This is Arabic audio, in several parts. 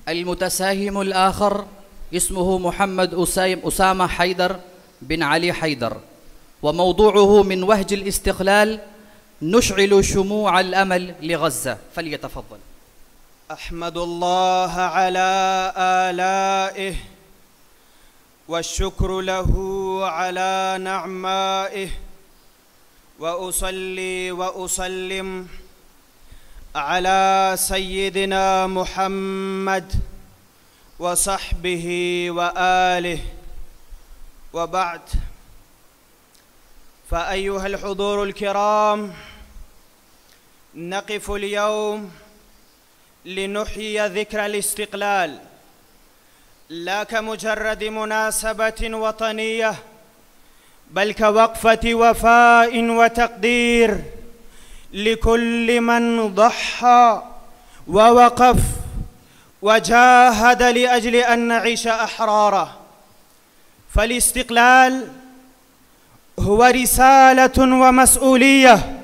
المتساهم الآخر اسمه محمد أسامة حيدر بن علي حيدر، وموضوعه من وهج الاستقلال نشعل شموع الأمل لغزة. فليتفضل. أحمد الله على آلائه والشكر له على نعمائه، وأصلي وأسلم على سيدنا محمد وصحبه وآله، وبعد. فأيها الحضور الكرام، نقف اليوم لنحيي ذكرى الاستقلال لا كمجرد مناسبة وطنية، بل كوقفة وفاء وتقدير لكل من ضحى ووقف وجاهد لأجل أن نعيش أحرارا. فالاستقلال هو رسالة ومسؤولية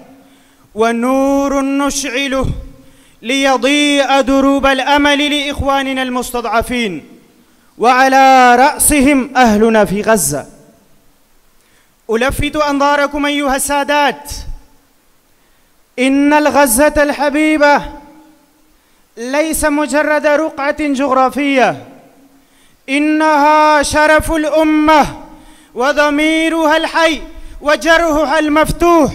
ونور نشعله ليضيء دروب الأمل لإخواننا المستضعفين، وعلى رأسهم أهلنا في غزة. ألفت أنظاركم أيها السادات، إن الغزة الحبيبة ليس مجرد رقعة جغرافية، إنها شرف الأمة وضميرها الحي وجرحها المفتوح.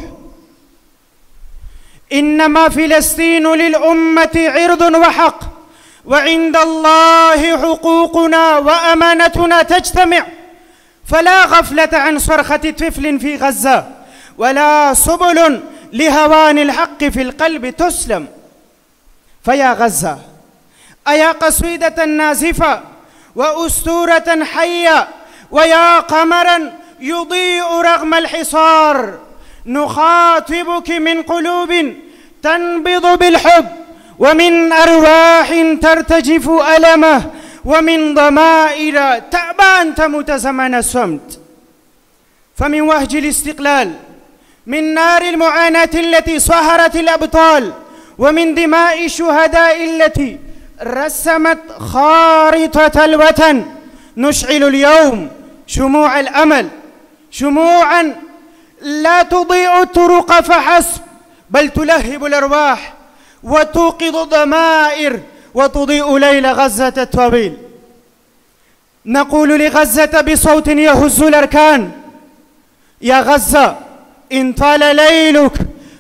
إنما فلسطين للأمة عرض وحق، وعند الله حقوقنا وأمانتنا تجتمع. فلا غفلة عن صرخة طفل في غزة، ولا سبل لهوان الحق في القلب تسلم. فيا غزة، أيا قصيدة نازفة وأسطورة حية، ويا قمرا يضيء رغم الحصار، نخاطبك من قلوب تنبض بالحب، ومن أرواح ترتجف ألمه، ومن ضمائر تأبى أن تموت زمن الصمت. فمن وهج الاستقلال، من نار المعاناة التي صهرت الأبطال، ومن دماء الشهداء التي رسمت خارطة الوطن، نشعل اليوم شموع الأمل، شموعا لا تضيء الطرق فحسب، بل تلهب الأرواح وتوقظ الضمائر وتضيء ليل غزة الطويل. نقول لغزة بصوت يهز الأركان: يا غزة، إن طال ليلك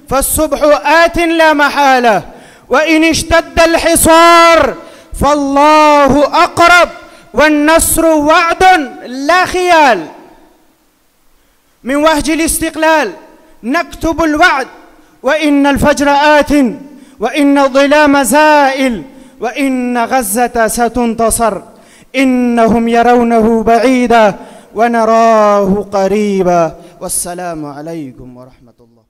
فالصبح آت لا محالة، وإن اشتد الحصار فالله أقرب، والنصر وعد لا خيال. من وهج الاستقلال نكتب الوعد: وإن الفجر آت، وإن الظلام زائل، وإن غزة ستنتصر. إنهم يرونه بعيدا ونراه قريبا. والسلام عليكم ورحمة الله.